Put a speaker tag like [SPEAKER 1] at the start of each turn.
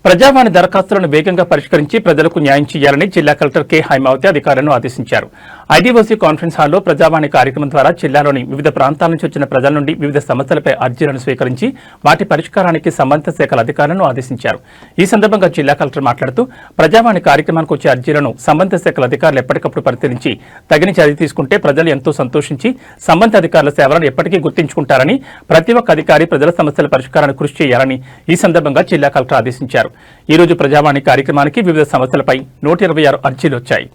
[SPEAKER 1] ప్రజావాణి దరఖాస్తులను వేగంగా పరిష్కరించి ప్రజలకు న్యాయం చేయాలని జిల్లా కలెక్టర్ కె హైమావతి అధికారులను ఆదేశించారు. ఐడీఓసీ కాన్ఫరెన్స్ హాల్లో ప్రజావాణి కార్యక్రమం ద్వారా జిల్లాలోని వివిధ ప్రాంతాల నుంచి వచ్చిన ప్రజల నుండి వివిధ సమస్యలపై అర్జీలను స్వీకరించి వాటి పరిష్కారానికి సంబంధిత శాఖల అధికారులను ఆదేశించారు. ఈ సందర్భంగా జిల్లా కలెక్టర్ మాట్లాడుతూ ప్రజావాణి కార్యక్రమానికి వచ్చే అర్జీలను సంబంధిత శాఖల అధికారులు ఎప్పటికప్పుడు పరిశీలించి తగిన చర్య తీసుకుంటే ప్రజలు ఎంతో సంతోషించి సంబంధిత అధికారుల సేవలను ఎప్పటికీ గుర్తుంచుకుంటారని, ప్రతి ఒక్క అధికారి ప్రజల సమస్యల పరిష్కారానికి కృషి చేయాలని ఈ సందర్భంగా జిల్లా కలెక్టర్ ఆదేశించారు. ఈ రోజు ప్రజావాణి కార్యక్రమానికి వివిధ సమస్యలపై 126 అర్జీలు వచ్చాయి.